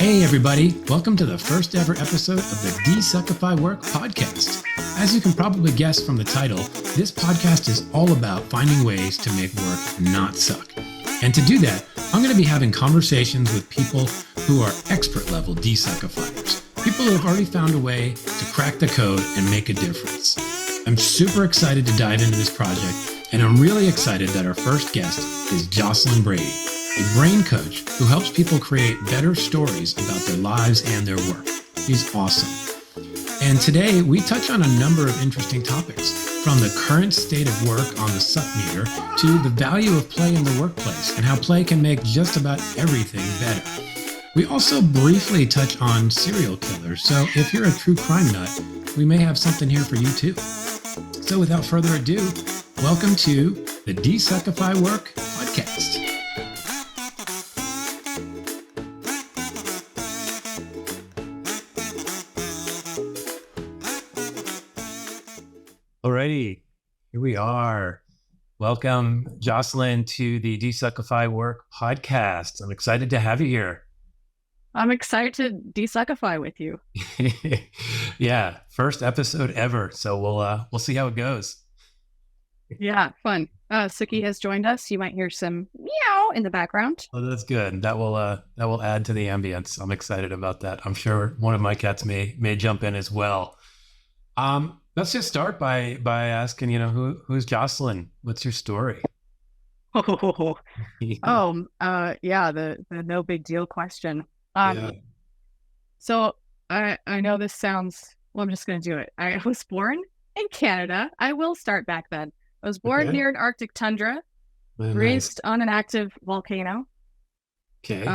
Hey everybody, welcome to the first ever episode of the DesuckifyWork Podcast. As you can probably guess from the title, this podcast is all about finding ways to make work not suck. And to do that, I'm going to be having conversations with people who are expert level desuckifiers. People who have already found a way to crack the code and make a difference. I'm super excited to dive into this project, and I'm really excited that our first guest is Jocelyn Brady, a brain coach who helps people create better stories about their lives and their work. She's awesome. And today we touch on a number of interesting topics, from the current state of work on the suck meter to the value of play in the workplace and how play can make just about everything better. We also briefly touch on serial killers, so if you're a true crime nut, we may have something here for you too. So without further ado, welcome to the DesuckifyWork Podcast. Alrighty, here we are. Welcome, Jocelyn, to the DesuckifyWork Podcast. I'm excited to have you here. I'm excited to desuckify with you. Yeah, first episode ever. So we'll see how it goes. Yeah, fun. Suki has joined us. You might hear some meow in the background. Oh, that's good. That will add to the ambience. I'm excited about that. I'm sure one of my cats may jump in as well. Let's just start by asking, who's Jocelyn? What's your story? The no big deal question. So I know this sounds, well, I'm just going to do it. I was born in Canada. I will start back then. I was born near an Arctic tundra, raised on an active volcano. Okay.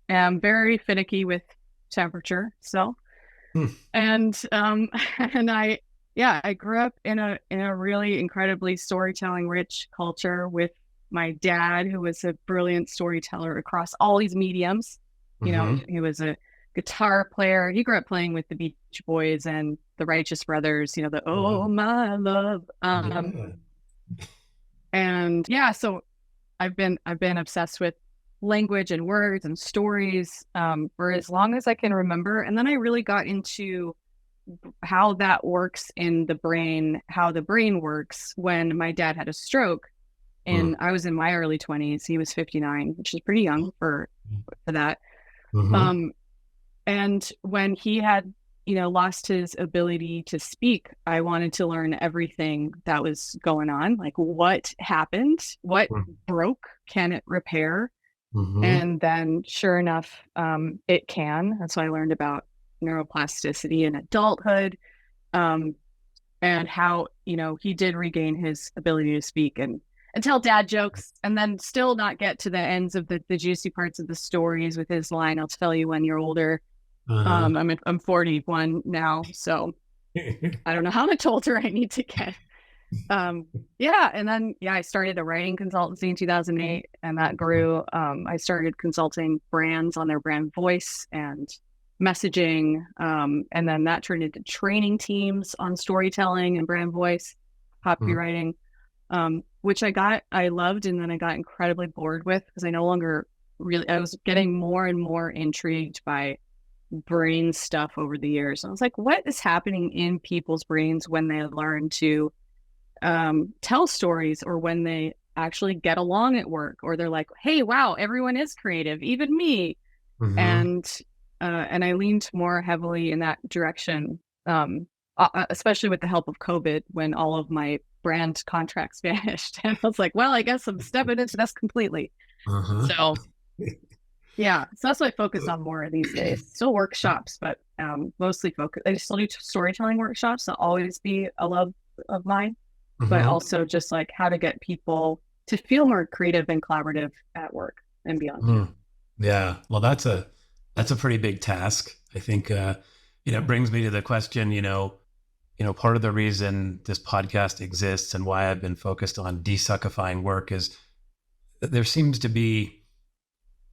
I'm very finicky with temperature. So, and I grew up in a really incredibly storytelling rich culture with my dad, who was a brilliant storyteller across all these mediums. He was a guitar player. He grew up playing with the Beach Boys and the Righteous Brothers, Oh My Love. So I've been obsessed with language and words and stories for as long as I can remember. And then I really got into how that works in the brain, how the brain works when my dad had a stroke. And I was in my early 20s. He was 59, which is pretty young for that. And when he had, lost his ability to speak, I wanted to learn everything that was going on. Like, what happened? What broke? Can it repair? And then sure enough, it can. And so I learned about neuroplasticity in adulthood, and how, he did regain his ability to speak and tell dad jokes, and then still not get to the ends of the juicy parts of the stories with his line, "I'll tell you when you're older." I'm 41 now, so I don't know how much older I need to get. And then I started a writing consultancy in 2008, and that grew. I started consulting brands on their brand voice and messaging, and then that turned into training teams on storytelling and brand voice, copywriting, which I loved, and then I got incredibly bored with because I was getting more and more intrigued by brain stuff over the years. And I was like, what is happening in people's brains when they learn to tell stories, or when they actually get along at work, or they're like, hey, wow, everyone is creative, even me. And I leaned more heavily in that direction, especially with the help of COVID, when all of my brand contracts vanished. And I was like, well, I guess I'm stepping into this completely. So that's what I focus on more these days. Still workshops, but mostly focus. I still do storytelling workshops. That'll always be a love of mine, but also just like how to get people to feel more creative and collaborative at work and beyond. Yeah. Well, that's a pretty big task. I think, it brings me to the question, part of the reason this podcast exists and why I've been focused on desuckifying work is that there seems to be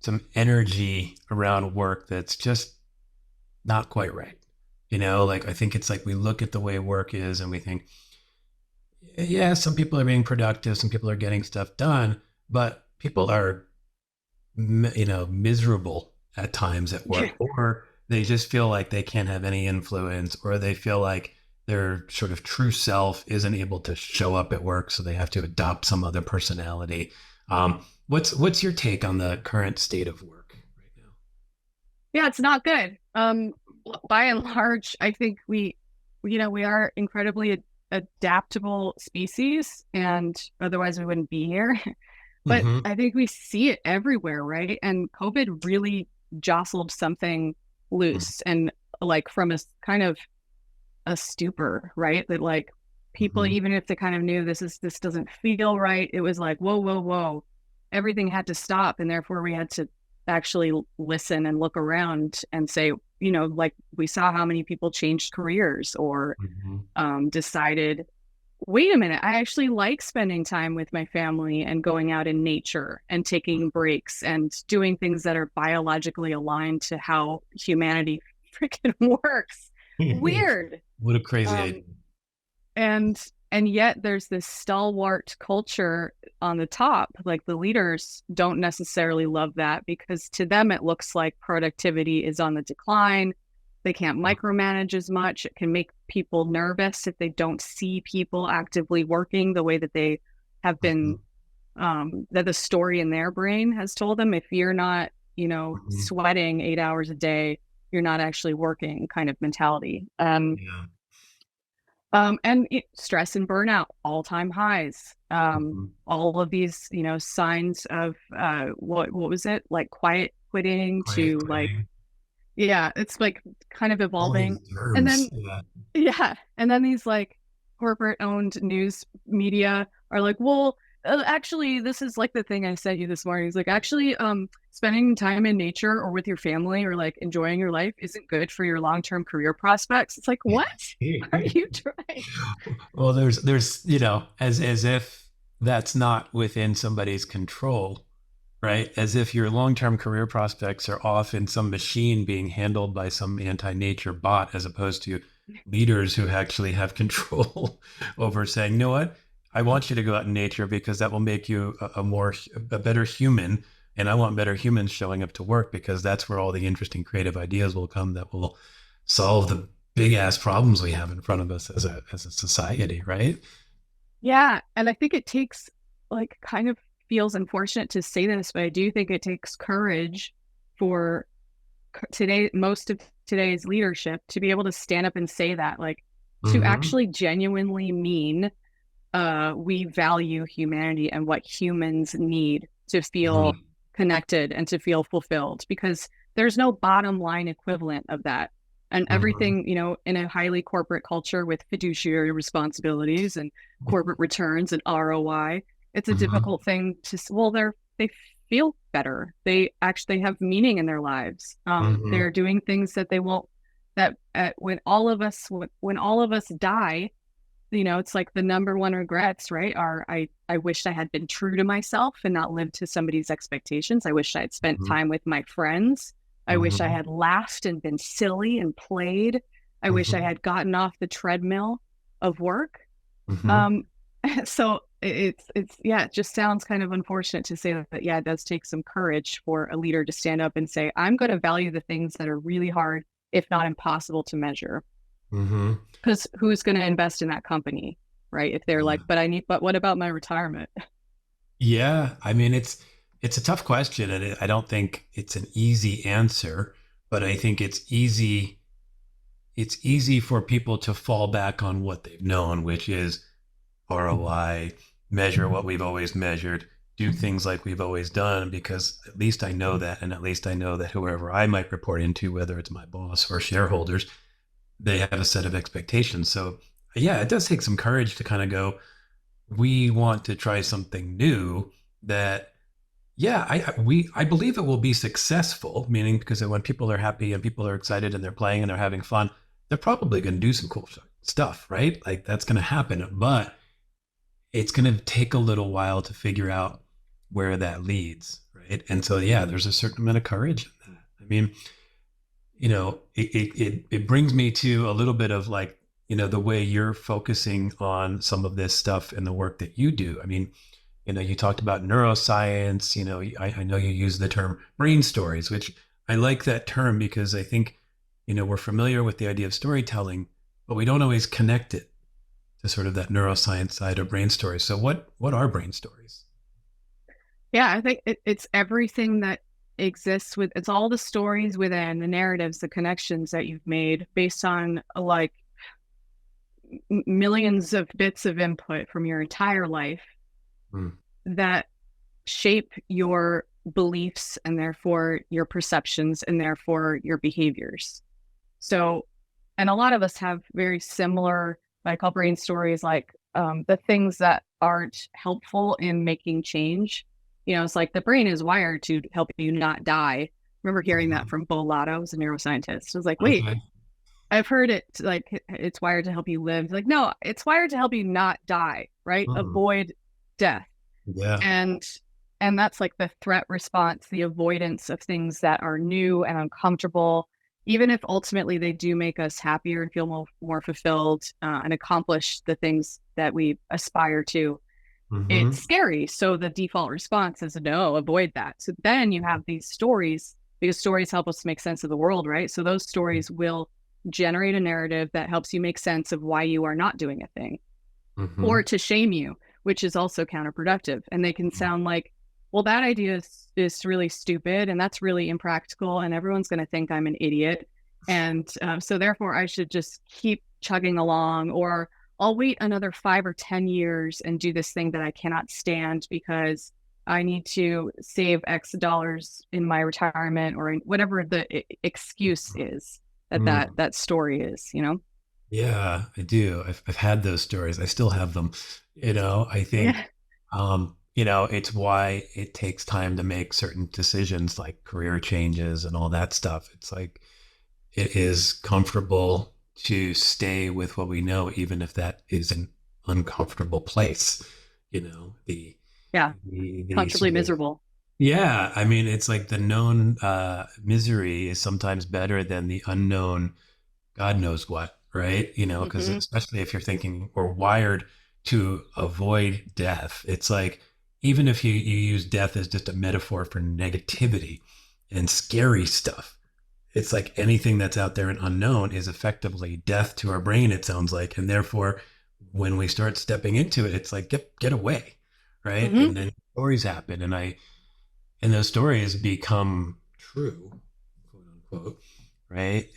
some energy around work that's just not quite right. I think it's like we look at the way work is and we think, yeah, some people are being productive, some people are getting stuff done, but people are, miserable at times at work, or they just feel like they can't have any influence, or they feel like their sort of true self isn't able to show up at work, so they have to adopt some other personality. What's your take on the current state of work right now? Yeah, it's not good. By and large, I think we are incredibly adaptable species, and otherwise we wouldn't be here. But I think we see it everywhere, right? And COVID really jostled something loose, and like from a kind of a stupor, right? That like people, even if they kind of knew this doesn't feel right, it was like, whoa, everything had to stop. And therefore we had to actually listen and look around and say, like we saw how many people changed careers or decided, wait a minute, I actually like spending time with my family and going out in nature and taking breaks and doing things that are biologically aligned to how humanity freaking works. Weird. What a crazy idea. And yet there's this stalwart culture on the top. Like the leaders don't necessarily love that, because to them it looks like productivity is on the decline. They can't micromanage as much. It can make people nervous if they don't see people actively working the way that they have been, that the story in their brain has told them. If you're not, sweating 8 hours a day, you're not actually working, kind of mentality. And stress and burnout, all-time highs. All of these, signs of what was it, like quiet quitting to like, yeah, it's like kind of evolving. And then and then these like corporate-owned news media are like, well, actually, this is like the thing I sent you this morning. It's like, actually, spending time in nature or with your family or like enjoying your life isn't good for your long-term career prospects. It's like, what are you trying? Well, there's as if that's not within somebody's control, right? As if your long-term career prospects are off in some machine being handled by some anti-nature bot, as opposed to leaders who actually have control over saying, you know what? I want you to go out in nature because that will make you a better human. And I want better humans showing up to work, because that's where all the interesting creative ideas will come that will solve the big ass problems we have in front of us as a society, right? Yeah. And I think it takes, like, kind of feels unfortunate to say this, but I do think it takes courage for most of today's leadership to be able to stand up and say that, like, to actually genuinely mean we value humanity and what humans need to feel connected and to feel fulfilled, because there's no bottom line equivalent of that. And everything, in a highly corporate culture with fiduciary responsibilities and corporate returns and ROI, it's a difficult thing to, they feel better. They actually have meaning in their lives. They're doing things that they won't, when all of us die, it's like the number one regrets, right? Are I wish I had been true to myself and not lived to somebody's expectations. I wish I had spent time with my friends. I wish I had laughed and been silly and played. I wish I had gotten off the treadmill of work. So it just sounds kind of unfortunate to say that, it does take some courage for a leader to stand up and say, I'm going to value the things that are really hard, if not impossible to measure. Because who's going to invest in that company, right? If they're like, but what about my retirement? Yeah, I mean, it's a tough question, and I don't think it's an easy answer, but I think it's easy for people to fall back on what they've known, which is ROI, measure what we've always measured, do things like we've always done, because at least I know that, and at least I know that whoever I might report into, whether it's my boss or shareholders, they have a set of expectations. So yeah, it does take some courage to kind of go, we want to try something new that, I believe it will be successful, meaning because when people are happy and people are excited and they're playing and they're having fun, they're probably going to do some cool stuff, right? Like that's going to happen, but it's going to take a little while to figure out where that leads, right? And so, there's a certain amount of courage in that. I mean, it brings me to a little bit of like, the way you're focusing on some of this stuff in the work that you do. I mean, you talked about neuroscience, I know you use the term brain stories, which I like that term because I think, we're familiar with the idea of storytelling, but we don't always connect it to sort of that neuroscience side of brain stories. So what are brain stories? Yeah, I think it's everything that exists it's all the stories within the narratives, the connections that you've made based on like millions of bits of input from your entire life that shape your beliefs and therefore your perceptions and therefore your behaviors. So, and a lot of us have very similar, I call brain stories, like the things that aren't helpful in making change. It's like the brain is wired to help you not die. I remember hearing that from Bo Lotto, who's a neuroscientist. I was like, wait, okay. I've heard it like it's wired to help you live. It's like, no, it's wired to help you not die, right? Avoid death. Yeah. And that's like the threat response, the avoidance of things that are new and uncomfortable, even if ultimately they do make us happier and feel more fulfilled and accomplish the things that we aspire to. It's scary. So the default response is no, avoid that. So then you have these stories, because stories help us make sense of the world, right? So those stories will generate a narrative that helps you make sense of why you are not doing a thing, or to shame you, which is also counterproductive. And they can sound like, well, that idea is really stupid and that's really impractical and everyone's going to think I'm an idiot. And so therefore I should just keep chugging along, or I'll wait another 5 or 10 years and do this thing that I cannot stand because I need to save X dollars in my retirement, or whatever the excuse is that story is, Yeah, I do. I've had those stories. I still have them. I think, it's why it takes time to make certain decisions like career changes and all that stuff. It's like, it is comfortable to stay with what we know, even if that is an uncomfortable place, comfortably miserable. Yeah. I mean, it's like the known misery is sometimes better than the unknown, God knows what, right? Because especially if you're thinking or wired to avoid death, it's like, even if you use death as just a metaphor for negativity and scary stuff, it's like anything that's out there and unknown is effectively death to our brain, it sounds like. And therefore, when we start stepping into it, it's like, get away, right? And then stories happen, and those stories become true, quote unquote, right?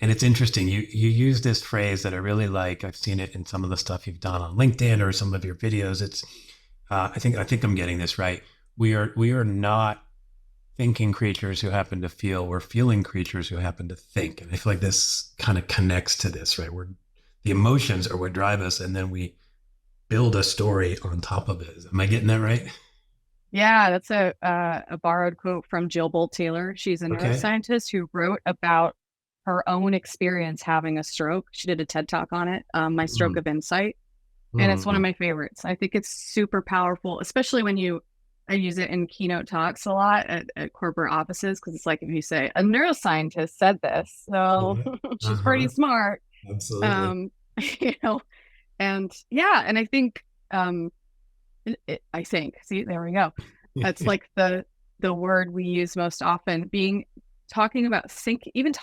And it's interesting. You use this phrase that I really like. I've seen it in some of the stuff you've done on LinkedIn or some of your videos. It's I think I'm getting this right. We are not thinking creatures who happen to feel. We're feeling creatures who happen to think. And I feel like this kind of connects to this, right? The emotions are what drive us, and then we build a story on top of it. Am I getting that right? Yeah, that's a borrowed quote from Jill Bolt Taylor. She's a neuroscientist who wrote about her own experience having a stroke. She did a TED Talk on it, My Stroke of Insight. And it's one of my favorites. I think it's super powerful, especially when I use it in keynote talks a lot at corporate offices, because it's like, if you say a neuroscientist said this, so she's pretty smart. Absolutely. And I think, see, there we go. That's like the word we use most often, talking about thinking and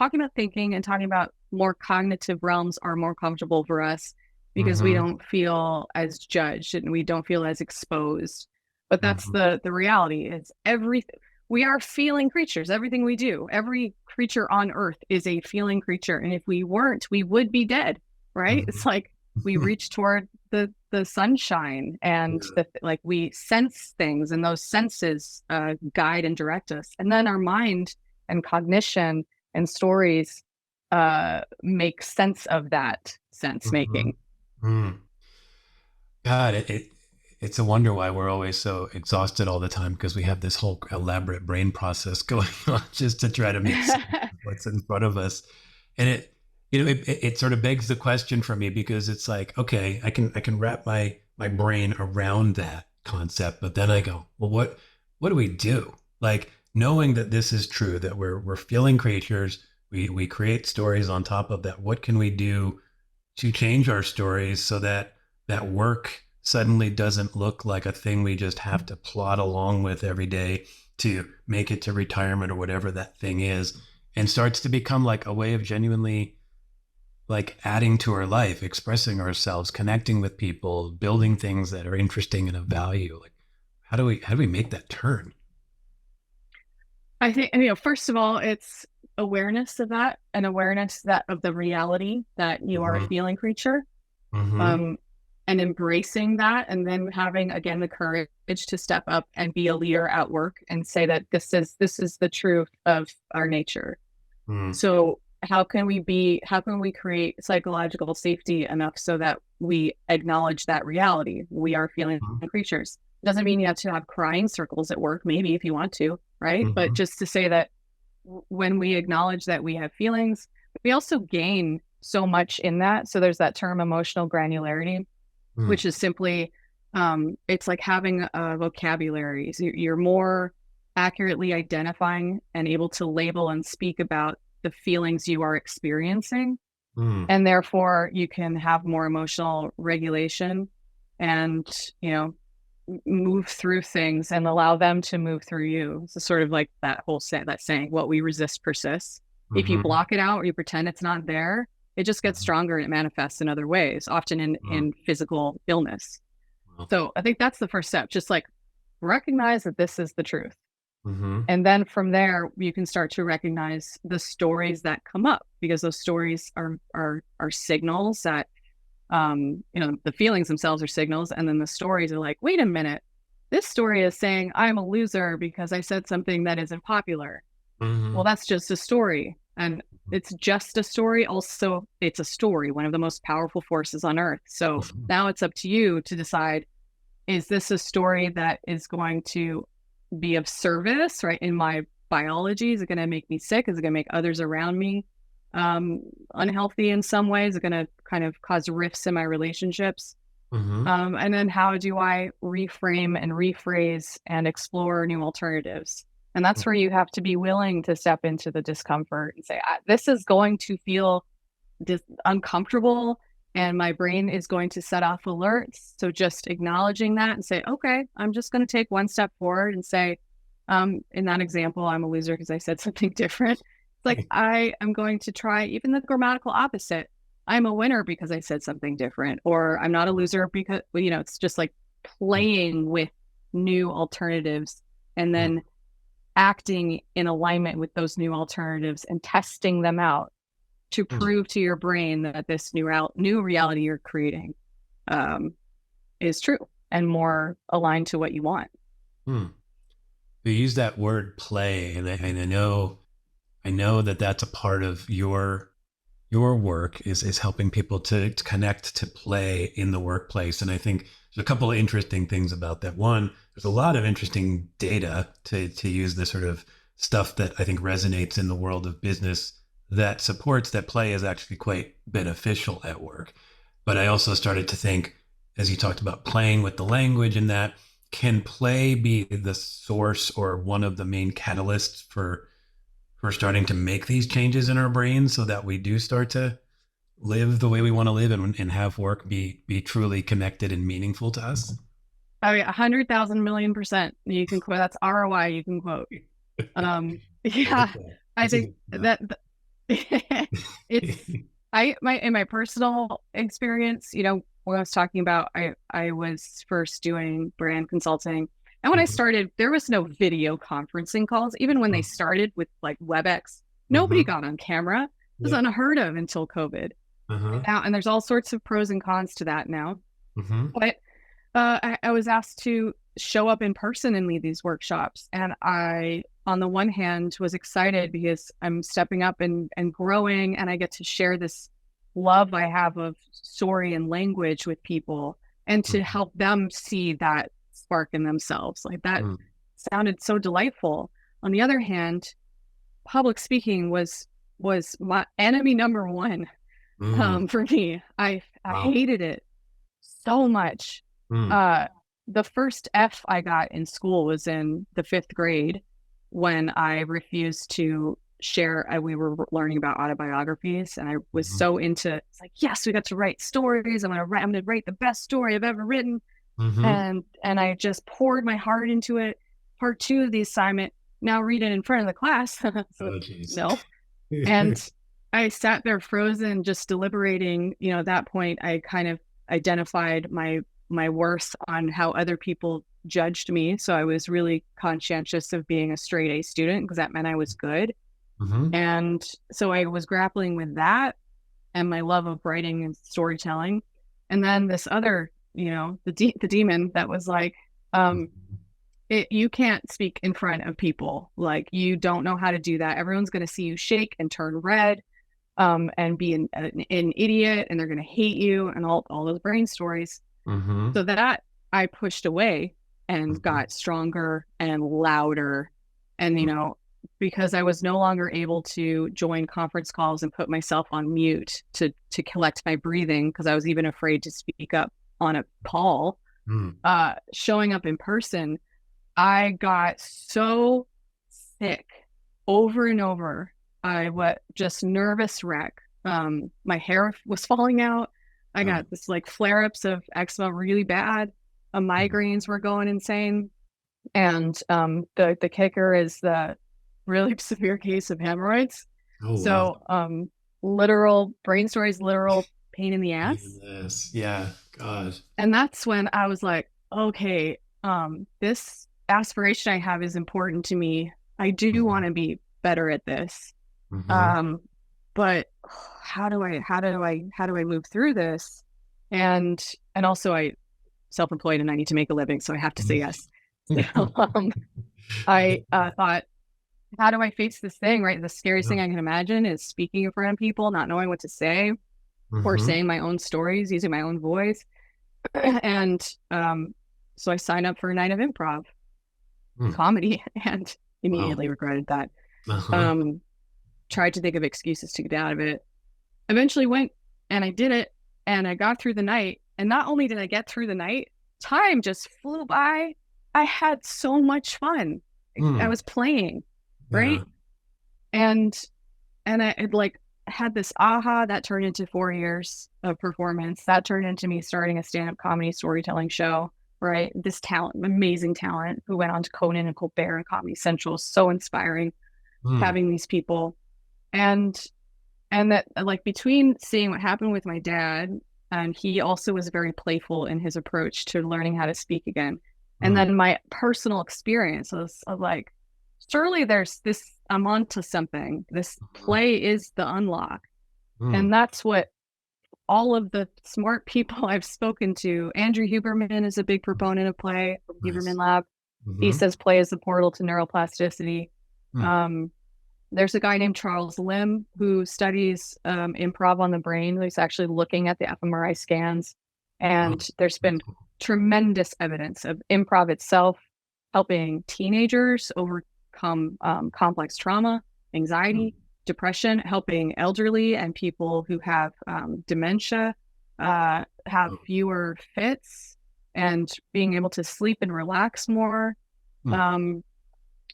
talking about more cognitive realms are more comfortable for us, because we don't feel as judged and we don't feel as exposed. But that's the reality. It's we are feeling creatures. Everything we do, every creature on earth is a feeling creature. And if we weren't, we would be dead, right? It's like we reach toward the sunshine, and we sense things, and those senses guide and direct us. And then our mind and cognition and stories make sense of that sense making. God, it's a wonder why we're always so exhausted all the time, because we have this whole elaborate brain process going on just to try to make sense of what's in front of us. And it sort of begs the question for me, because it's like, okay, I can wrap my brain around that concept, but then I go, well, what do we do? Like, knowing that this is true, that we're feeling creatures, we create stories on top of that. What can we do to change our stories so that work suddenly doesn't look like a thing we just have to plod along with every day, to make it to retirement or whatever that thing is, and starts to become like a way of genuinely like adding to our life, expressing ourselves, connecting with people, building things that are interesting and of value. Like, how do we make that turn? I think, first of all, it's awareness of that, and awareness that of the reality that you are a feeling creature, and embracing that, and then having, again, the courage to step up and be a leader at work and say that this is the truth of our nature. So how can we create psychological safety enough so that we acknowledge that reality? We are feeling creatures. Doesn't mean you have to have crying circles at work, maybe if you want to, right? But just to say that when we acknowledge that we have feelings, we also gain so much in that. So there's that term emotional granularity, which is simply, it's like having a vocabulary. So you're more accurately identifying and able to label and speak about the feelings you are experiencing. And therefore you can have more emotional regulation and, move through things and allow them to move through you. So sort of like that saying, what we resist persists. If you block it out or you pretend it's not there, it just gets stronger and it manifests in other ways, often in physical illness. So I think that's the first step, just like recognize that this is the truth. And then from there, you can start to recognize the stories that come up, because those stories are signals that, the feelings themselves are signals. And then the stories are like, wait a minute, this story is saying I'm a loser because I said something that isn't popular. Well, that's just a story. And it's just a story. Also, it's a story, one of the most powerful forces on earth. So now it's up to you to decide, is this a story that is going to be of service, right? In my biology, is it going to make me sick? Is it going to make others around me unhealthy in some ways? Is it going to kind of cause rifts in my relationships? And then how do I reframe and rephrase and explore new alternatives? And that's where you have to be willing to step into the discomfort and say, this is going to feel uncomfortable, and my brain is going to set off alerts. So just acknowledging that and say, okay, I'm just going to take one step forward and say, in that example, I'm a loser because I said something different. It's like, I am going to try even the grammatical opposite. I'm a winner because I said something different, or I'm not a loser because, it's just like playing with new alternatives and then acting in alignment with those new alternatives and testing them out to prove to your brain that this new reality you're creating is true and more aligned to what you want. You use that word play, and I know that that's a part of your work is helping people to connect to play in the workplace. And I think there's a couple of interesting things about that. One, there's a lot of interesting data to use this sort of stuff that I think resonates in the world of business that supports that play is actually quite beneficial at work. But I also started to think, as you talked about playing with the language, and that can play be the source or one of the main catalysts for starting to make these changes in our brains so that we do start to live the way we want to live and have work be truly connected and meaningful to us? Oh yeah, 100,000 million%. You can quote, that's ROI you can quote. Yeah, I think that it's, in my personal experience, when I was talking about, I was first doing brand consulting. And when I started, there was no video conferencing calls. Even when they started with like WebEx, nobody got on camera. It was unheard of until COVID. Now, and there's all sorts of pros and cons to that now. But I was asked to show up in person and lead these workshops. And I, on the one hand, was excited because I'm stepping up and growing, and I get to share this love I have of story and language with people, and to help them see that spark in themselves. Like that sounded so delightful. On the other hand, public speaking was my enemy number one for me. I hated it so much. The first F I got in school was in the 5th grade when I refused to share. We were learning about autobiographies, and I was so into, it's like, yes, we got to write stories. I'm going to write the best story I've ever written. And I just poured my heart into it. part 2 of the assignment. Now read it in front of the class. So, no. And I sat there frozen, just deliberating. At that point, I kind of identified my worth on how other people judged me. So I was really conscientious of being a straight A student because that meant I was good. Mm-hmm. And so I was grappling with that and my love of writing and storytelling. And then this other, the demon that was like, you can't speak in front of people. Like, you don't know how to do that. Everyone's going to see you shake and turn red, and be an idiot, and they're going to hate you, and all those brain stories. Mm-hmm. So that I pushed away and got stronger and louder. And, because I was no longer able to join conference calls and put myself on mute to collect my breathing, because I was even afraid to speak up on a call, showing up in person, I got so sick over and over. I was just nervous wreck. My hair was falling out. I got this like flare-ups of eczema really bad. Migraines were going insane. And the kicker is the really severe case of hemorrhoids. Literal brain stories, literal pain in the ass. Yeah, God. And that's when I was like, okay, this aspiration I have is important to me. I do want to be better at this. But how do I move through this? And also I self-employed and I need to make a living, so I have to say yes. So, I thought, how do I face this thing, right? The scariest thing I can imagine is speaking in front of people, not knowing what to say, or saying my own stories, using my own voice. And so I signed up for a night of improv comedy and immediately regretted that. Tried to think of excuses to get out of it. Eventually went and I did it, and I got through the night. And not only did I get through the night, time just flew by. I had so much fun. I was playing, right? And I had this aha that turned into 4 years of performance. That turned into me starting a stand-up comedy storytelling show, right? This amazing talent who went on to Conan and Colbert and Comedy Central. So inspiring having these people. And that, like, between seeing what happened with my dad, and he also was very playful in his approach to learning how to speak again. And then my personal experience was like, surely there's this, I'm onto something. This play is the unlock. And that's what all of the smart people I've spoken to, Andrew Huberman is a big proponent of play from Huberman Lab. He says play is the portal to neuroplasticity. There's a guy named Charles Lim who studies improv on the brain. He's actually looking at the fMRI scans. And there's been tremendous evidence of improv itself helping teenagers overcome complex trauma, anxiety, depression, helping elderly and people who have dementia have fewer fits, and being able to sleep and relax more.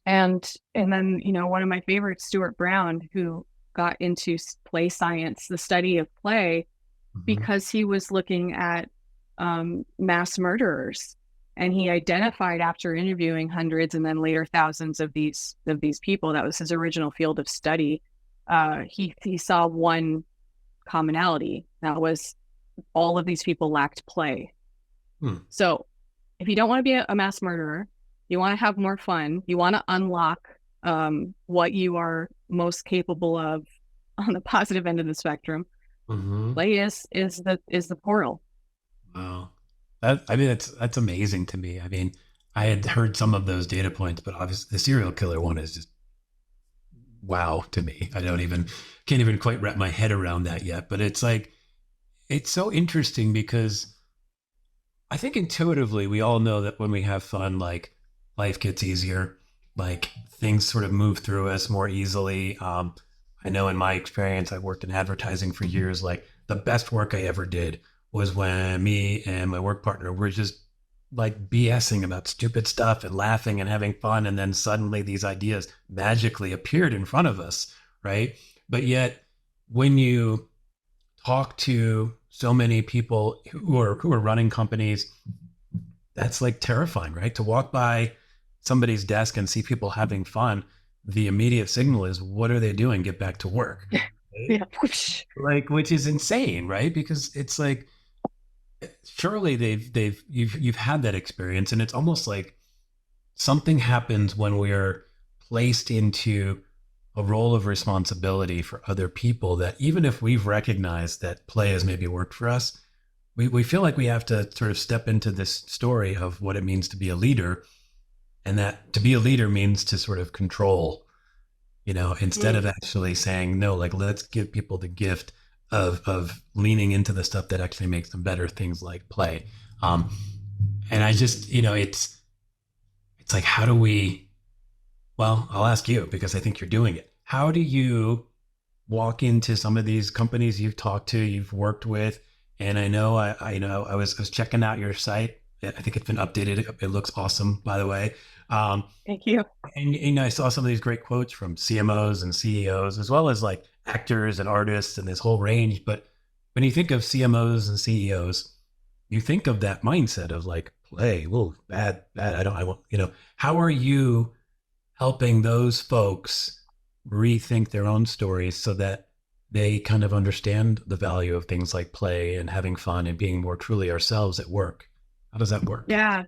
And then, one of my favorites, Stuart Brown, who got into play science, the study of play, because he was looking at mass murderers, and he identified, after interviewing hundreds and then later thousands of these people, that was his original field of study. He saw one commonality, that was all of these people lacked play. So if you don't want to be a mass murderer, you want to have more fun, you want to unlock what you are most capable of on the positive end of the spectrum, play is the portal. Wow. That's amazing to me. I mean, I had heard some of those data points, but obviously the serial killer one is just wow to me. I can't even quite wrap my head around that yet, but it's like, it's so interesting because I think intuitively we all know that when we have fun, like, life gets easier, like things sort of move through us more easily. I know in my experience, I worked in advertising for years. Like, the best work I ever did was when me and my work partner were just like BSing about stupid stuff and laughing and having fun. And then suddenly these ideas magically appeared in front of us, right? But yet when you talk to so many people who are running companies, that's like terrifying, right? To walk by somebody's desk and see people having fun, the immediate signal is, what are they doing? Get back to work. Yeah. Like, which is insane, right? Because it's like, surely you've had that experience, and it's almost like something happens when we are placed into a role of responsibility for other people, that even if we've recognized that play has maybe worked for us, we feel like we have to sort of step into this story of what it means to be a leader. And that to be a leader means to sort of control, instead of actually saying, no, like, let's give people the gift of leaning into the stuff that actually makes them better, things like play. And I just, it's like, how do we, well, I'll ask you, because I think you're doing it. How do you walk into some of these companies you've talked to, you've worked with? And I know, I was checking out your site. I think it's been updated. It looks awesome, by the way. Thank you. And I saw some of these great quotes from CMOs and CEOs, as well as like actors and artists and this whole range. But when you think of CMOs and CEOs, you think of that mindset of like, play, whoa, bad, I won't, how are you helping those folks rethink their own stories so that they kind of understand the value of things like play and having fun and being more truly ourselves at work? How does that work? Yeah.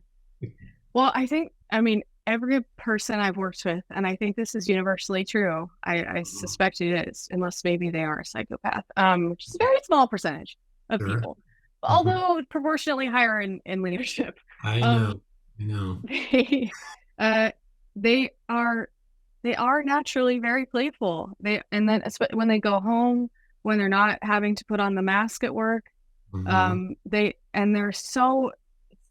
Well, I mean, every person I've worked with, and I think this is universally true, I suspect it is, unless maybe they are a psychopath, which is a very small percentage of people, although proportionately higher in leadership. I know. They are naturally very playful. And then when they go home, when they're not having to put on the mask at work, they're so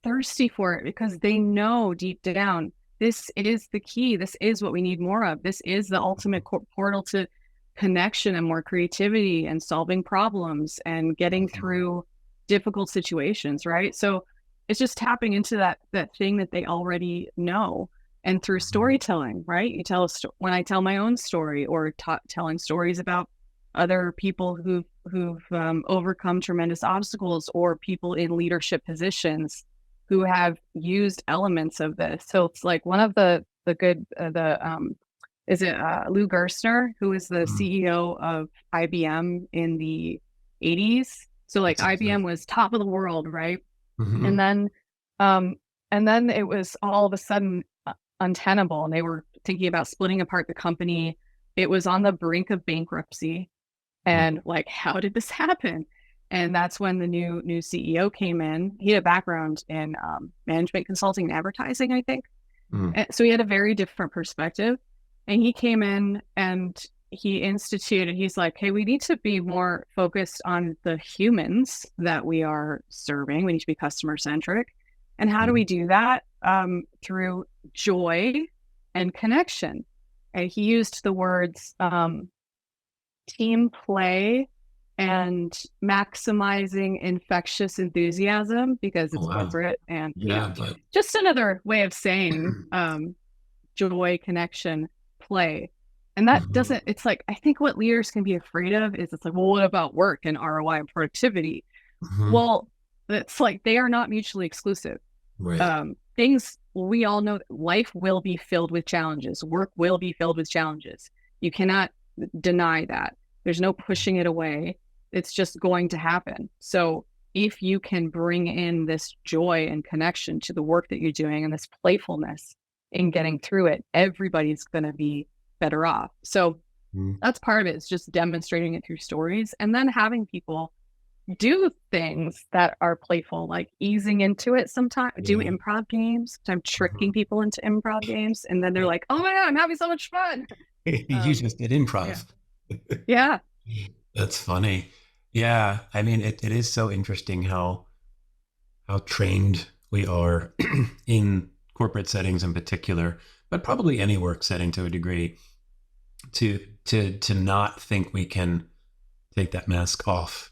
thirsty for it, because they know deep down, this is the key. This is what we need more of. This is the ultimate portal to connection and more creativity and solving problems and getting through difficult situations, right? So it's just tapping into that thing that they already know. And through storytelling, right? You tell when I tell my own story, or telling stories about other people who've overcome tremendous obstacles, or people in leadership positions who have used elements of this. So it's like one of the good is it Lou Gerstner, who is the CEO of IBM in the 80s. So like IBM was top of the world, right? And then it was all of a sudden untenable, and they were thinking about splitting apart the company. It was on the brink of bankruptcy, and like, how did this happen? And that's when the new CEO came in. He had a background in management consulting and advertising, I think. And so he had a very different perspective, and he came in and he's like, hey, we need to be more focused on the humans that we are serving. We need to be customer centric. And how do we do that? Through joy and connection. And he used the words team play and maximizing infectious enthusiasm, because it's corporate, and but just another way of saying joy, connection, play. And that doesn't, it's like, I think what leaders can be afraid of is, it's like, well, what about work and ROI and productivity? Well, it's like, they are not mutually exclusive. Right. We all know that life will be filled with challenges. Work will be filled with challenges. You cannot deny that. There's no pushing it away. It's just going to happen. So if you can bring in this joy and connection to the work that you're doing, and this playfulness in getting through it, everybody's going to be better off. So that's part of it. It's just demonstrating it through stories, and then having people do things that are playful, like easing into it sometimes, do improv games. I'm tricking people into improv games, and then they're like, oh my God, I'm having so much fun. You just did improv. Yeah. That's funny. Yeah. I mean, it is so interesting how trained we are in corporate settings in particular, but probably any work setting to a degree, to not think we can take that mask off,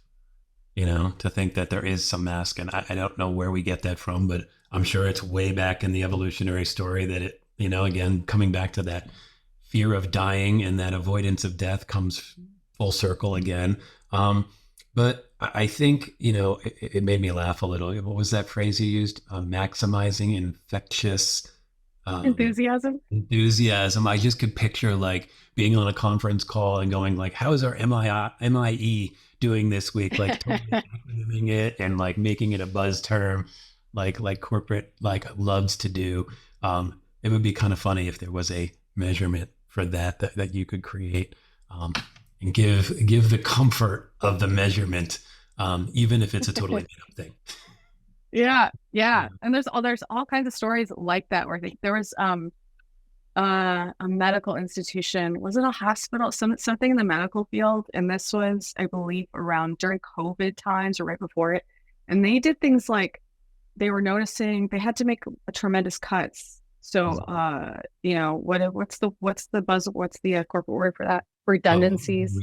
to think that there is some mask. And I don't know where we get that from, but I'm sure it's way back in the evolutionary story that it, again, coming back to that fear of dying and that avoidance of death comes full circle again. But I think, it made me laugh a little. What was that phrase you used? Maximizing infectious Enthusiasm. Enthusiasm. I just could picture like being on a conference call and going like, how is our MIE doing this week? Like totally acronyming it and like making it a buzz term, like corporate like loves to do. It would be kind of funny if there was a measurement for that you could create, and give the comfort of the measurement, even if it's a totally made up thing. Yeah. And there's all kinds of stories like that where there was a medical institution, was it a hospital, something in the medical field, and this was, I believe, around during COVID times or right before it, and they did things like they were noticing they had to make tremendous cuts. So what's the corporate word for that? Redundancies.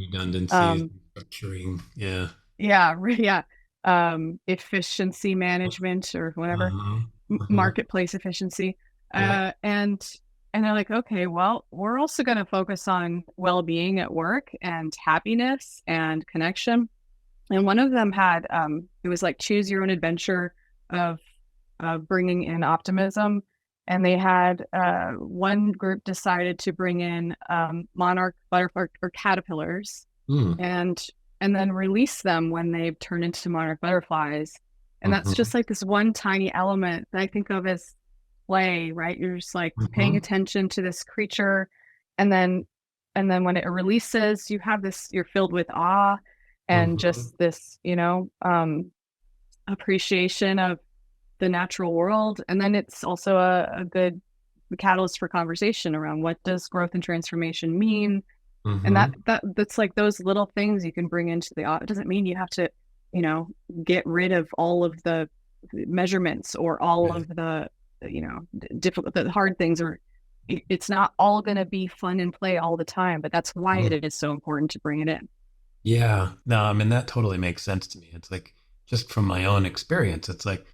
Structuring. Yeah. Efficiency management or whatever, marketplace efficiency. And they're like, okay, well, we're also going to focus on well-being at work and happiness and connection. And one of them had, it was like choose your own adventure of bringing in optimism. And they had one group decided to bring in monarch butterfly or caterpillars, and then release them when they turn into monarch butterflies. And that's just like this one tiny element that I think of as play, right? You're just like paying attention to this creature. And then when it releases, you have this, you're filled with awe and just this, appreciation of the natural world. And then it's also a good catalyst for conversation around what does growth and transformation mean? And that's like those little things you can bring into it doesn't mean you have to, get rid of all of the measurements or all of the, difficult, the hard things, or it's not all going to be fun and play all the time, but that's why it is so important to bring it in. Yeah, no, I mean, that totally makes sense to me. It's like, just from my own experience, it's like,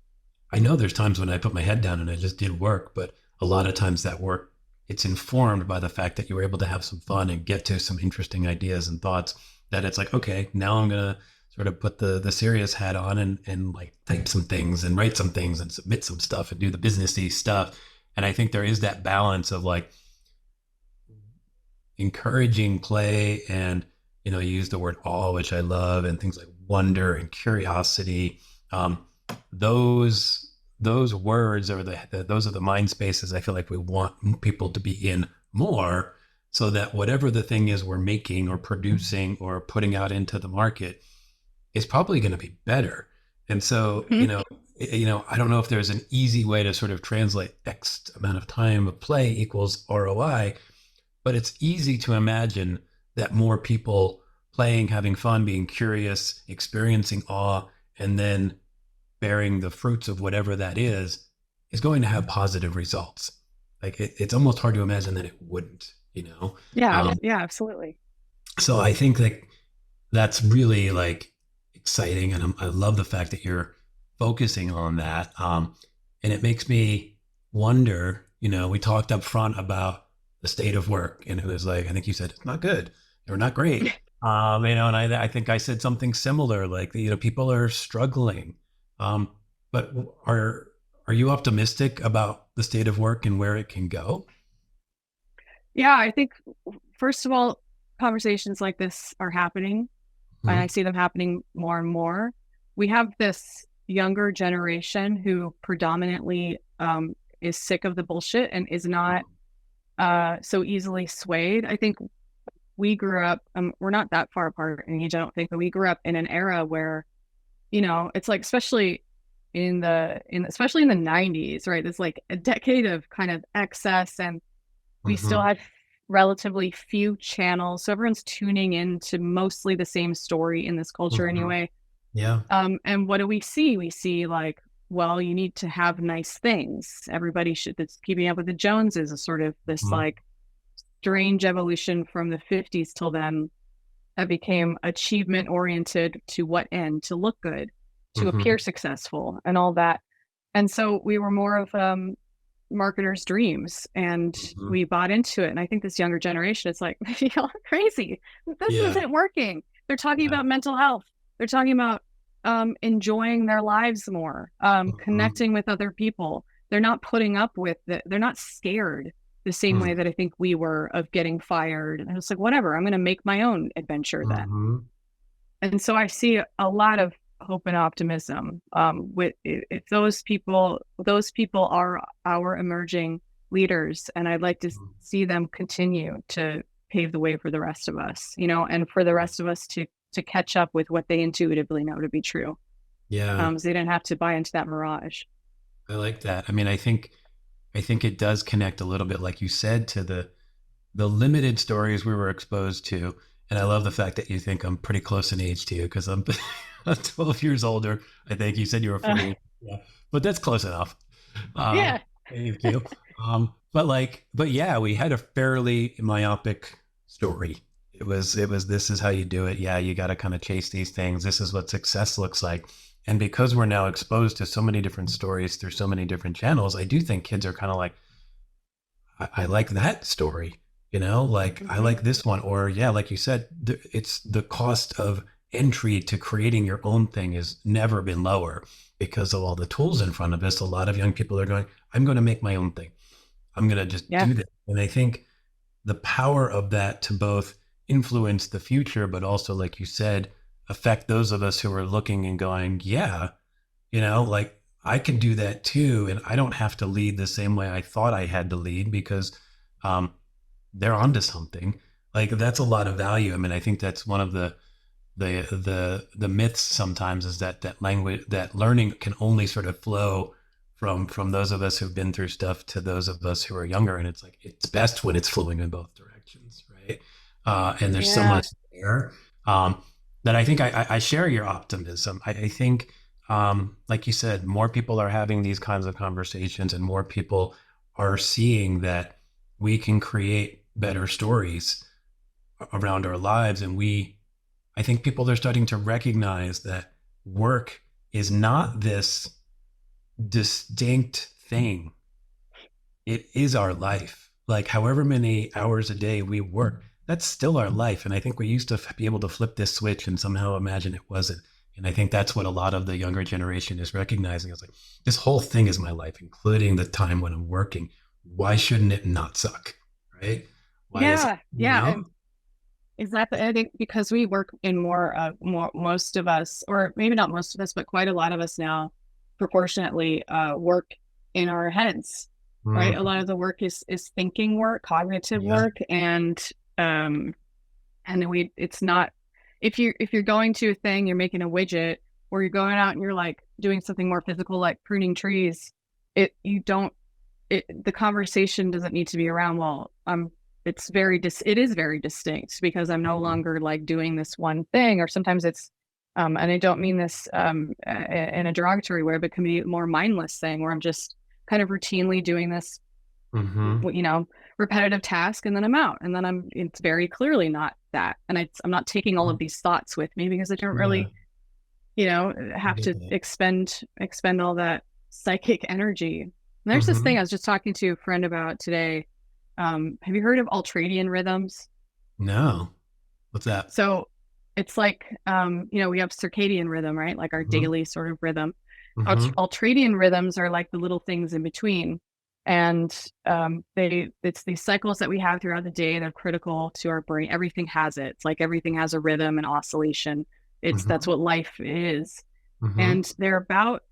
I know there's times when I put my head down and I just did work, but a lot of times that work, it's informed by the fact that you were able to have some fun and get to some interesting ideas and thoughts, that it's like, okay, now I'm going to sort of put the serious hat on and like type some things and write some things and submit some stuff and do the businessy stuff. And I think there is that balance of like encouraging play and, you use the word awe, which I love, and things like wonder and curiosity. Those words are those are the mind spaces I feel like we want people to be in more, so that whatever the thing is we're making or producing or putting out into the market is probably going to be better. And so, I don't know if there's an easy way to sort of translate X amount of time of play equals ROI, but it's easy to imagine that more people playing, having fun, being curious, experiencing awe, and then bearing the fruits of whatever that is going to have positive results. Like it's almost hard to imagine that it wouldn't, Yeah, absolutely. So I think that that's really like exciting. And I love the fact that you're focusing on that. And it makes me wonder, we talked up front about the state of work, and it was like, I think you said it's not good or not great. And I think I said something similar, like, people are struggling. But are you optimistic about the state of work and where it can go? Yeah, I think, first of all, conversations like this are happening, and I see them happening more and more. We have this younger generation who predominantly is sick of the bullshit and is not so easily swayed. I think we grew up, we're not that far apart in age, I don't think, but we grew up in an era where, it's like, especially in the 90s, right? It's like a decade of kind of excess, and we still had relatively few channels. So everyone's tuning in to mostly the same story in this culture anyway. Yeah. And what do we see? We see like, well, you need to have nice things. Everybody that's keeping up with the Joneses is sort of this like strange evolution from the 50s till then that became achievement oriented. To what end? To look good, to appear successful, and all that. And so we were more of marketers' dreams, and we bought into it. And I think this younger generation, it's like, y'all are crazy. This isn't working. They're talking about mental health. They're talking about enjoying their lives more, connecting with other people. they're not putting up with it. They're not scared the same way that I think we were of getting fired. And it's like, whatever, I'm going to make my own adventure then. And so I see a lot of hope and optimism with if those people are our emerging leaders, and I'd like to see them continue to pave the way for the rest of us, you know, and for the rest of us to catch up with what they intuitively know to be true. Yeah. So they didn't have to buy into that mirage. I like that. I mean, I think it does connect a little bit, like you said, to the limited stories we were exposed to. And I love the fact that you think I'm pretty close in age to you, because I'm 12 years older. I think you said you were 40. Yeah, but that's close enough. Yeah. Thank you. But yeah, we had a fairly myopic story. It was, this is how you do it. Yeah, you got to kind of chase these things. This is what success looks like. And because we're now exposed to so many different stories through so many different channels, I do think kids are kind of like, I like that story, you know, like I like this one. Or yeah, like you said, it's the cost of entry to creating your own thing has never been lower because of all the tools in front of us. A lot of young people are going, I'm going to make my own thing. I'm going to just do this. And I think the power of that to both influence the future, but also, like you said, affect those of us who are looking and going, yeah, you know, like I can do that too. And I don't have to lead the same way I thought I had to lead, because they're onto something. Like that's a lot of value. I mean, I think that's one of the myths sometimes, is that language, that learning can only sort of flow from those of us who've been through stuff to those of us who are younger. And it's like, it's best when it's flowing in both directions. Right. And there's so much there. That I think I share your optimism. I think, like you said, more people are having these kinds of conversations, and more people are seeing that we can create better stories around our lives. And I think people are starting to recognize that work is not this distinct thing. It is our life. Like however many hours a day we work, that's still our life. And I think we used to be able to flip this switch and somehow imagine it wasn't. And I think that's what a lot of the younger generation is recognizing. It's like, this whole thing is my life, including the time when I'm working. Why shouldn't it not suck? Right? Exactly. I think because we work in more, most of us, or maybe not most of us, but quite a lot of us now, proportionately, work in our heads. Right. A lot of the work is thinking work, cognitive work, and it's not, if you're going to a thing, you're making a widget, or you're going out and you're like doing something more physical, like pruning trees, the conversation doesn't need to be around, well, it is very distinct, because I'm no longer like doing this one thing. Or sometimes it's, and I don't mean this in a derogatory way, but it can be a more mindless thing where I'm just kind of routinely doing this, you know, repetitive task, and then I'm out, and then it's very clearly not that. And I'm not taking all of these thoughts with me, because I don't really, you know, have to expend all that psychic energy. And there's this thing I was just talking to a friend about today. Have you heard of ultradian rhythms? No. What's that? So it's like, you know, we have circadian rhythm, right? Like our daily sort of rhythm. Ultradian rhythms are like the little things in between. And it's these cycles that we have throughout the day that are critical to our brain. Everything has it. It's like everything has a rhythm and oscillation. That's what life is. And they're about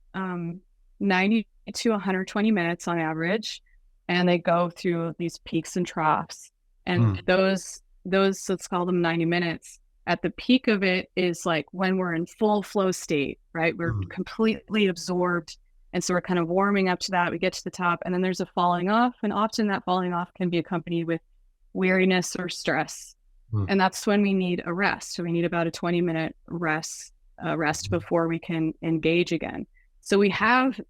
90 to 120 minutes on average. And they go through these peaks and troughs. And those, let's call them 90 minutes. At the peak of it is like when we're in full flow state, right? We're completely absorbed. And so we're kind of warming up to that. We get to the top, and then there's a falling off. And often that falling off can be accompanied with weariness or stress. And that's when we need a rest. So we need about a 20-minute rest before we can engage again. So we have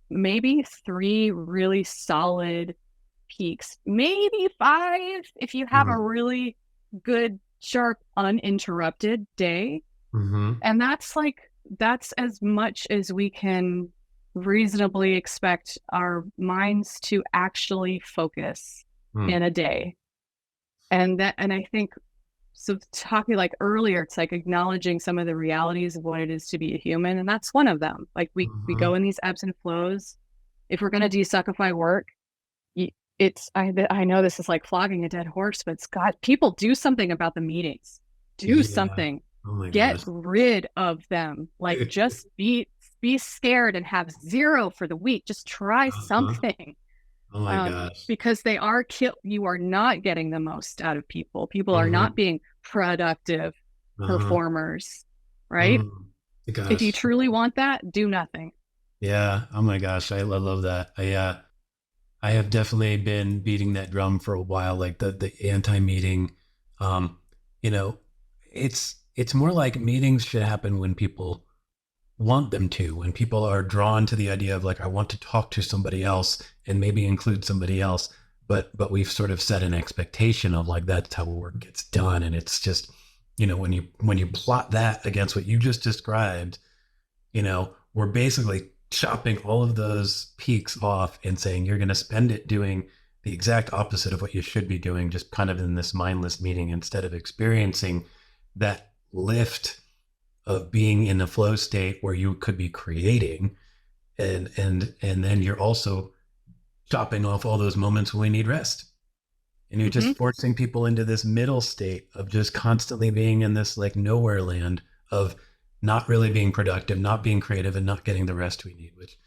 maybe 3 really solid peaks, maybe 5 if you have a really good, sharp, uninterrupted day. And that's as much as we can reasonably expect our minds to actually focus in a day. And I think, so talking like earlier, it's like acknowledging some of the realities of what it is to be a human. And that's one of them. Like we go in these ebbs and flows. if we're going to desuckify work, I know this is like flogging a dead horse, but people do something about the meetings. Do something. Oh my Get gosh. rid of them. Like, just be scared and have 0 for the week. Just try something. Oh my gosh. Because you are not getting the most out of people. People are not being productive performers, right? If you truly want that, do nothing. Yeah. Oh my gosh. I love that. I have definitely been beating that drum for a while, like the anti-meeting. It's more like meetings should happen when people want them to, when people are drawn to the idea of like, I want to talk to somebody else and maybe include somebody else, but we've sort of set an expectation of like, that's how work gets done. And it's just, when you plot that against what you just described, we're basically chopping all of those peaks off and saying, you're going to spend it doing the exact opposite of what you should be doing, just kind of in this mindless meeting, instead of experiencing that lift of being in a flow state where you could be creating, and then you're also chopping off all those moments when we need rest, and you're just forcing people into this middle state of just constantly being in this like nowhere land of not really being productive, not being creative, and not getting the rest we need. Which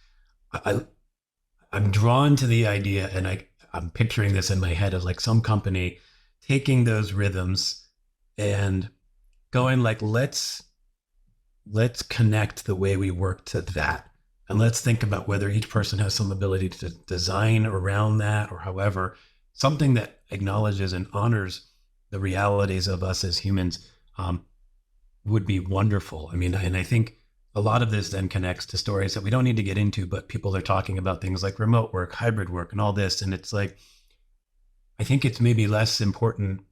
I'm drawn to the idea, and I'm picturing this in my head of like some company taking those rhythms and going like, let's connect the way we work to that. And let's think about whether each person has some ability to design around that, or however, something that acknowledges and honors the realities of us as humans would be wonderful. I mean, and I think a lot of this then connects to stories that we don't need to get into, but people are talking about things like remote work, hybrid work, and all this. And it's like, I think it's maybe less important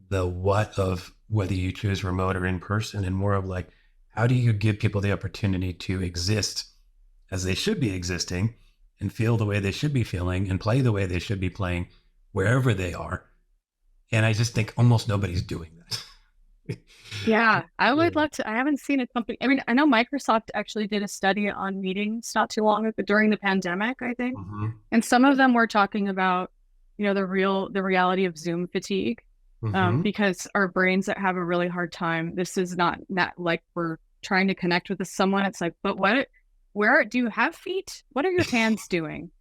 the what of whether you choose remote or in person, and more of like, how do you give people the opportunity to exist as they should be existing, and feel the way they should be feeling, and play the way they should be playing wherever they are? And I just think almost nobody's doing that. Yeah, I would love to. I haven't seen a company. I mean, I know Microsoft actually did a study on meetings not too long ago during the pandemic, I think. And some of them were talking about, the reality of Zoom fatigue, because our brains that have a really hard time. This is not like we're trying to connect with someone. It's like, but where do you have feet? What are your hands doing?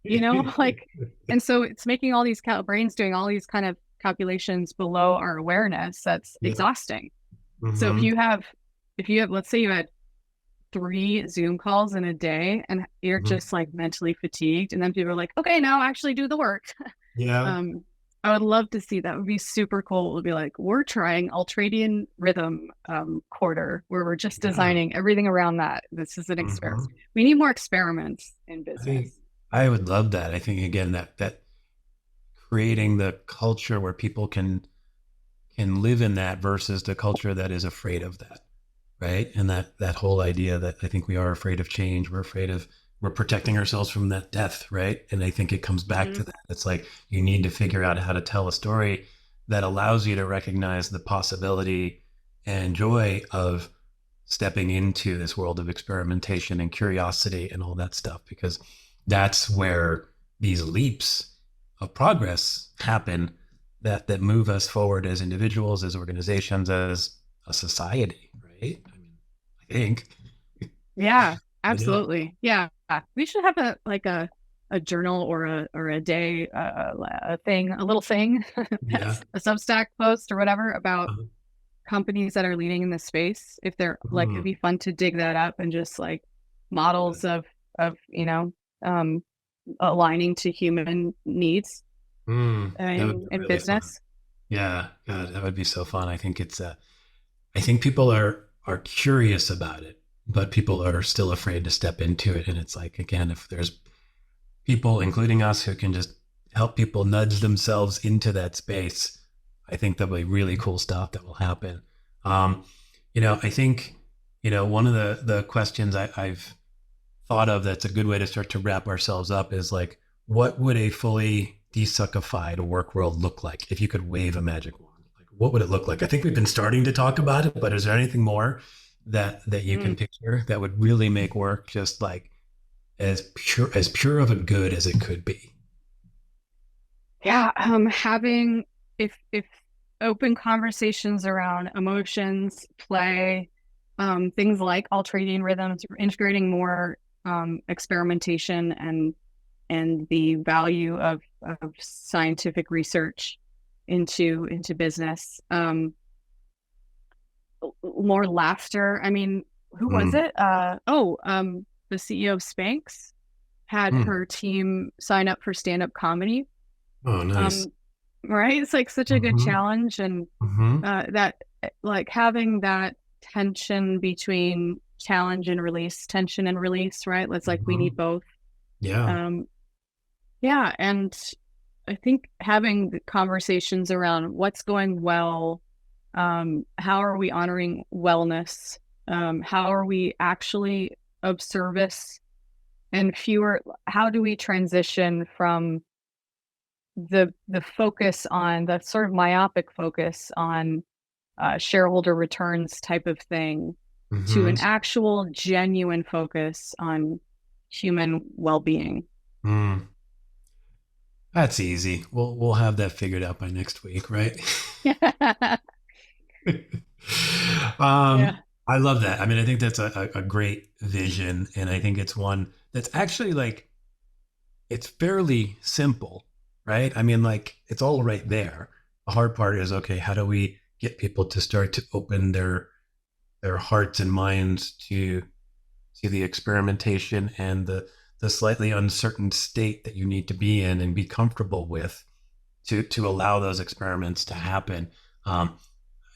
Like, and so it's making all these brains doing all these kind of calculations below our awareness. That's exhausting. So if you have, let's say you had 3 Zoom calls in a day and you're just like mentally fatigued, and then people are like, okay, now actually do the work. Yeah. I would love to see that. Would be super cool. It would be like, we're trying ultradian rhythm quarter, where we're just designing everything around that. This is an experiment. We need more experiments in business. I would love that. I think, again, that creating the culture where people can live in that versus the culture that is afraid of that, right? And that whole idea that I think we are afraid of change. We're protecting ourselves from that death, right? And I think it comes back to that. It's like, you need to figure out how to tell a story that allows you to recognize the possibility and joy of stepping into this world of experimentation and curiosity and all that stuff, because that's where these leaps of progress happen that move us forward as individuals, as organizations, as a society, right? I mean, I think. Yeah, absolutely. Yeah. We should have a journal or a day, a little thing, a Substack post or whatever about companies that are leading in this space. If they're like, it'd be fun to dig that up and just like models of aligning to human needs in really business. Fun. Yeah, God, that would be so fun. I think I think people are curious about it, but people are still afraid to step into it. And it's like, again, if there's people, including us, who can just help people nudge themselves into that space, I think there'll be really cool stuff that will happen. I think, one of the questions I've thought of that's a good way to start to wrap ourselves up is like, what would a fully desuckified work world look like if you could wave a magic wand? Like, what would it look like? I think we've been starting to talk about it, but is there anything more that you can picture that would really make work just like as pure of a good as it could be? Yeah, having if open conversations around emotions, play, things like alternating rhythms, integrating more experimentation and the value of scientific research into business. More laughter. I mean, who was Mm. it? The CEO of Spanx had Mm. her team sign up for stand-up comedy. Oh, nice. Um, right? It's like such a good Mm-hmm. challenge, and Mm-hmm. that like having that tension between tension and release, right? It's like we Mm-hmm. need both. Yeah. Um, yeah, and I think having the conversations around what's going well, how are we honoring wellness, how are we actually of service, and fewer. How do we transition from the focus on the sort of myopic focus on shareholder returns type of thing to Mm-hmm. an actual genuine focus on human well-being? Mm. That's easy. We'll have that figured out by next week, right? Yeah. I love that. I mean, I think that's a great vision, and I think it's one that's actually like it's fairly simple, right? I mean, like it's all right there. The hard part is okay, how do we get people to start to open their hearts and minds to the experimentation and the slightly uncertain state that you need to be in and be comfortable with to allow those experiments to happen. Um,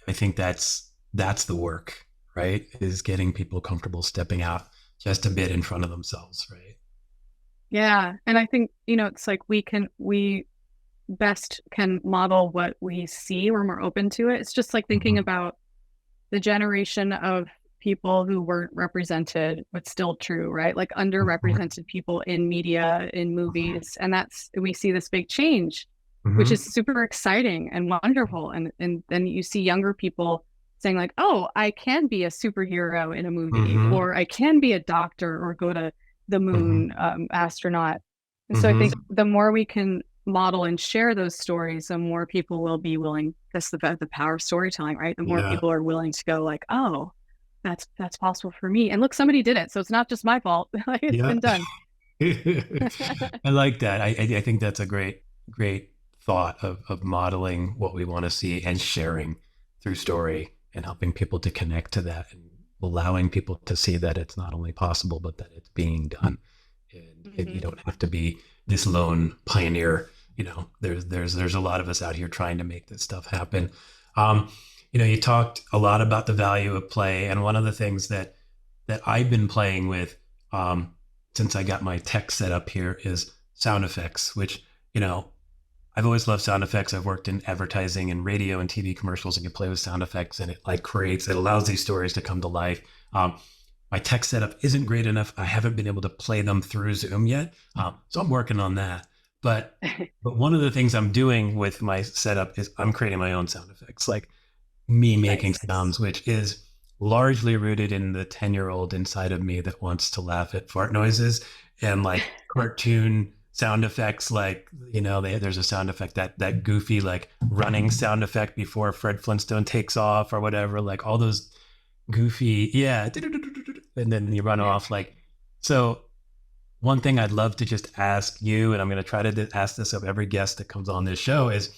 I think that's the work, right? Is getting people comfortable stepping out just a bit in front of themselves, right? Yeah. And I think, it's like we best can model what we see when we're open to it. It's just like thinking Mm-hmm. about the generation of people who weren't represented, but still true, right? Like underrepresented people in media, in movies. And we see this big change, which is Mm-hmm. super exciting and wonderful. And then you see younger people saying like, oh, I can be a superhero in a movie, Mm-hmm. or I can be a doctor or go to the Mm-hmm. moon, astronaut. And so I think Mm-hmm. the more we can model and share those stories, the more people will be willing. That's the power of storytelling, right? The more Yeah. people are willing to go like, oh, that's possible for me. And look, somebody did it, so it's not just my fault. Like it's Yeah. been done. I like that. I think that's a great thought of modeling what we want to see and sharing through story and helping people to connect to that and allowing people to see that it's not only possible, but that it's being done. And you Mhm. don't have to be this lone pioneer. There's a lot of us out here trying to make this stuff happen. Um, you talked a lot about the value of play, and one of the things that I've been playing with since I got my tech set up here is sound effects, which, I've always loved sound effects. I've worked in advertising and radio and TV commercials, and you play with sound effects and it allows these stories to come to life. My tech setup isn't great enough. I haven't been able to play them through Zoom yet. So I'm working on that. But one of the things I'm doing with my setup is I'm creating my own sound effects, like me making Nice. sounds, which is largely rooted in the 10-year-old inside of me that wants to laugh at fart noises and like cartoon sound effects. Like, there's a sound effect that goofy, like running sound effect before Fred Flintstone takes off or whatever, like all those goofy, yeah. And then you run off like, so one thing I'd love to just ask you, and I'm going to try to ask this of every guest that comes on this show, is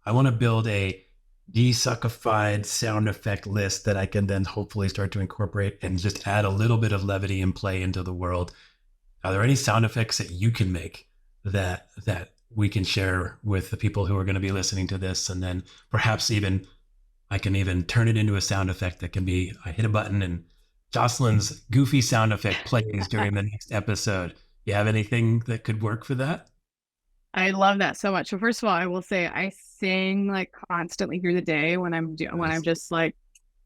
I want to build a desuckified sound effect list that I can then hopefully start to incorporate and just add a little bit of levity and play into the world. Are there any sound effects that you can make that we can share with the people who are going to be listening to this? And then perhaps even I can even turn it into a sound effect that can be, I hit a button and Jocelyn's goofy sound effect plays during the next episode. You have anything that could work for that? I love that so much. So first of all, I will say I sing like constantly through the day when I'm Nice. just like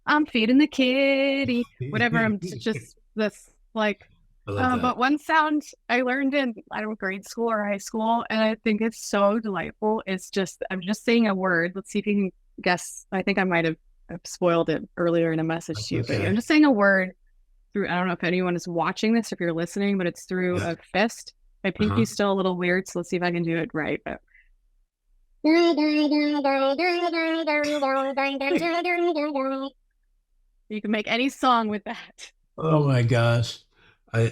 I'm feeding the kitty, whatever. Just this like. I love that. But one sound I learned in I don't know grade school or high school, and I think it's so delightful. It's just I'm just saying a word. Let's see if you can guess. I think I might have spoiled it earlier in a message That's to you, but I'm okay. just saying a word. through, I don't know if anyone is watching this, if you're listening, but it's through a fist. My pinky's still a little weird, so let's see if I can do it right. But you can make any song with that. Oh my gosh. I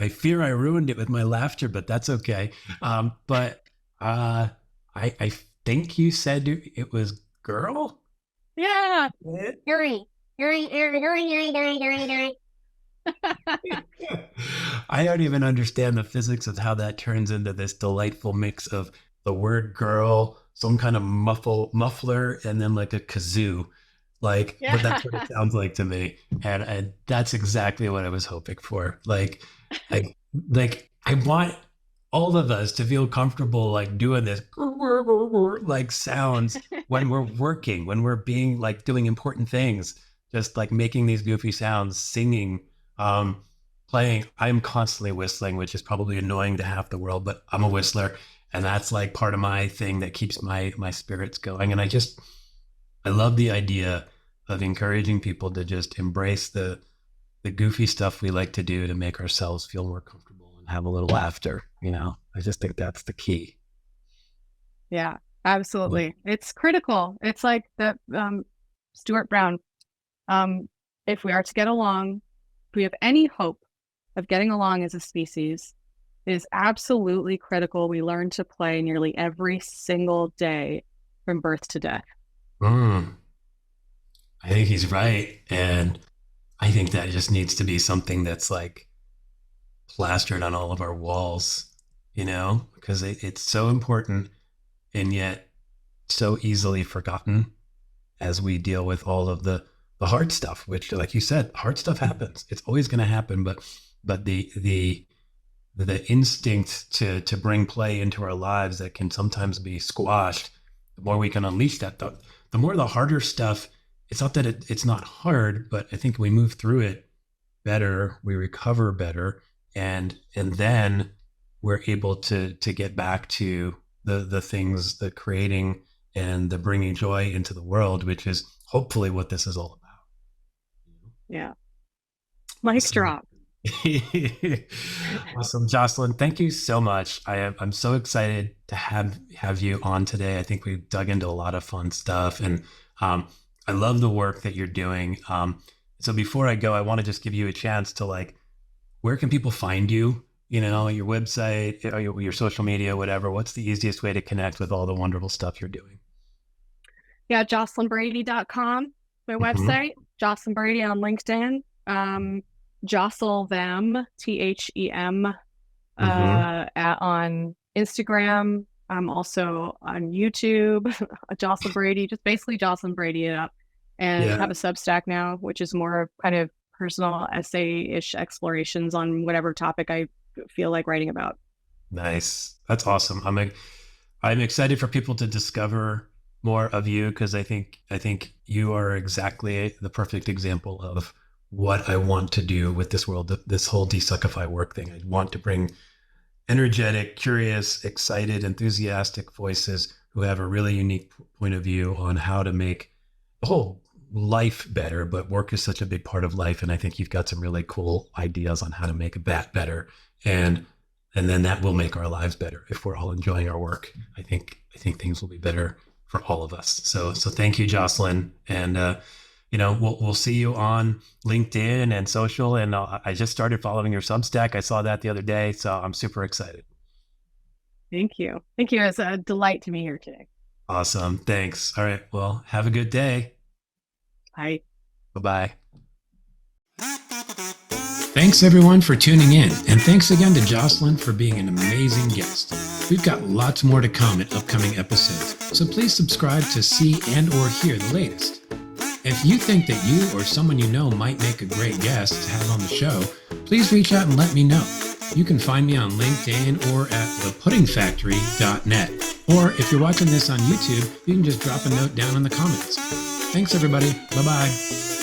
fear I ruined it with my laughter, but that's okay. But I think you said it was girl? Yeah. I don't even understand the physics of how that turns into this delightful mix of the word girl, some kind of muffler, and then like a kazoo. But that's what it sounds like to me. And that's exactly what I was hoping for. I want all of us to feel comfortable like doing this like sounds when we're working, when we're being like doing important things, just like making these goofy sounds, singing, playing. I'm constantly whistling, which is probably annoying to half the world, but I'm a whistler, and that's like part of my thing that keeps my spirits going. And I love the idea of encouraging people to just embrace the goofy stuff we like to do to make ourselves feel more comfortable and have a little laughter. I just think that's the key. Yeah, absolutely. It's critical. It's like the Stuart Brown. If we are to get along, if we have any hope of getting along as a species, it is absolutely critical we learn to play nearly every single day from birth to death. I think he's right. And I think that just needs to be something that's like plastered on all of our walls, because it's so important and yet so easily forgotten as we deal with all of the hard stuff, which, like you said, hard stuff happens. It's always going to happen. But the instinct to bring play into our lives that can sometimes be squashed, the more we can unleash that, the more the harder stuff. It's not that it's not hard, but I think we move through it better, we recover better, and then we're able to get back to the things, the creating and the bringing joy into the world, which is hopefully what this is all about. Yeah. Mic drop. Awesome, Jocelyn. Thank you so much. I'm so excited to have you on today. I think we've dug into a lot of fun stuff, and I love the work that you're doing. So before I go, I want to just give you a chance to where can people find you? Your website, your social media, whatever. What's the easiest way to connect with all the wonderful stuff you're doing? Yeah, jocelynbrady.com, my website. Jocelyn Brady on LinkedIn. Jostle them, THEM, on Instagram. I'm also on YouTube, Jocelyn Brady, just basically Jocelyn Brady it up. And have a Substack now, which is more kind of personal essay-ish explorations on whatever topic I feel like writing about. Nice. That's awesome. I'm excited for people to discover more of you, because I think you are exactly the perfect example of what I want to do with this world, this whole Desuckify work thing. I want to bring energetic, curious, excited, enthusiastic voices who have a really unique point of view on how to make the whole life better. But work is such a big part of life, and I think you've got some really cool ideas on how to make that better, and then that will make our lives better if we're all enjoying our work. I think things will be better for all of us. So thank you, Jocelyn, and we'll see you on LinkedIn and social. And I just started following your Substack. I saw that the other day, so I'm super excited. Thank you. It's a delight to be here today. Awesome. Thanks. All right. Well, have a good day. Bye. Bye-bye. Thanks everyone for tuning in, and thanks again to Jocelyn for being an amazing guest. We've got lots more to come in upcoming episodes, so please subscribe to see and or hear the latest. If you think that you or someone you know might make a great guest to have on the show, please reach out and let me know. You can find me on LinkedIn or at thepuddingfactory.net. Or if you're watching this on YouTube, you can just drop a note down in the comments. Thanks everybody. Bye-bye.